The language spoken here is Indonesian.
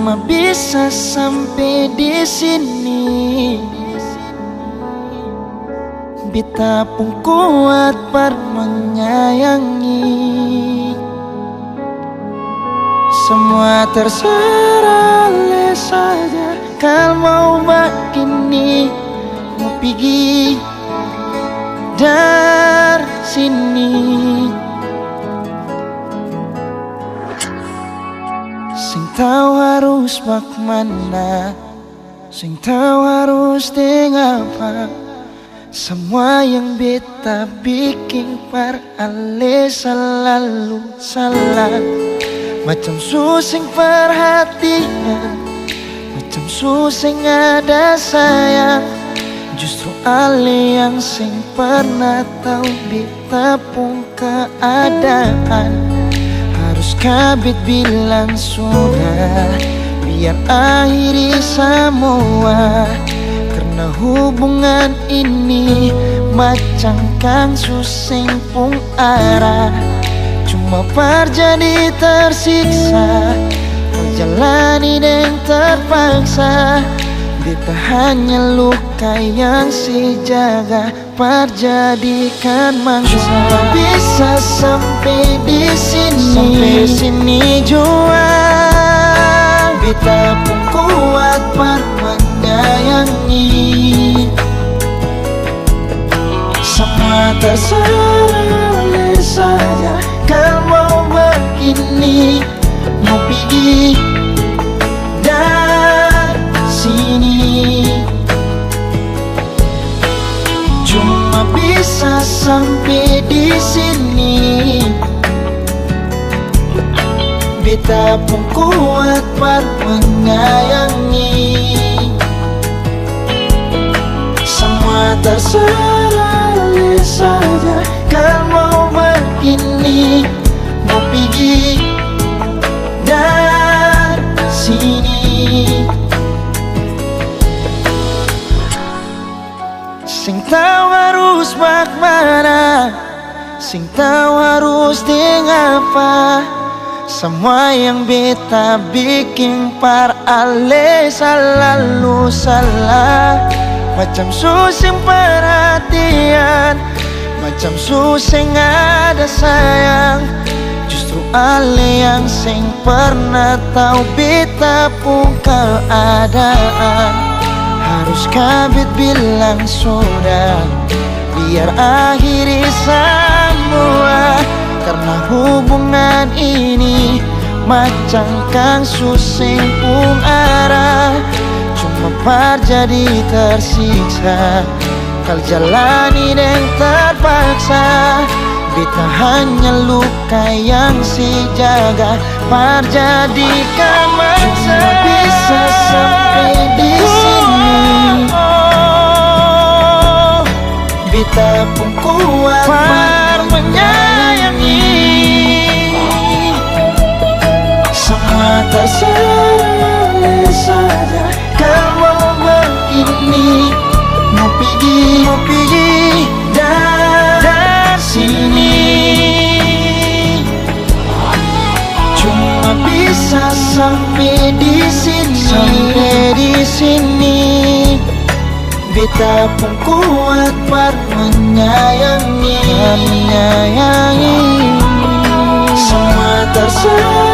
Cuma bisa sampai di sini. Beta pun kuat per menyayangi. Semua terserah le saja. Kalau mau begini, mau pergi dari sini. Sing tahu harus bagaimana, sing tahu harus dengan apa. Semua yang beta bikin per ale selalu salah. Macam susing perhatian, macam susing ada sayang. Justru ale yang sing pernah tahu beta pun keadaan. Harus kabit bilang sudah, biar akhiri semua. Karena hubungan ini macam kang susing pun arah. Cuma terjadi tersiksa, menjalani dan terpaksa. Beta hanya luka yang si jaga perjadikan mangsa. Cuma bisa sampai di sini, sampai sini jua. Beta pun kuat per menyayangi. Semua terserah saja. Kalau mau begini, mau pergi dari sini. Cuma bisa sampai di sini. Beta pun kuat per menyayangi. Semua terserah saja. Kalau mau begini, mau pergi dari sini. Sing tahu harus bagaimana, sing tahu harus dengan apa. Semua yang beta bikin par ale selalu salah. Macam susing perhatian, macam susing ada sayang. Justru ale yang sing pernah tahu beta pun keadaan. Harus kabit bilang sudah, biar akhiri semua. Karena hubungan ini macam kang susing pun arah. Cuma terjadi tersiksa, kal jalani dan terpaksa. Beta hanya luka yang si jaga perjadikan mangsa. Cuma bisa sampai di sini. Beta pun kuat per menyayangi. Semua terserah saja. Kalau begini, mau pergi dari sini. Cuma bisa sampai di sini, sampai di sini. Beta pun kuat per menyayangi. Semua terserah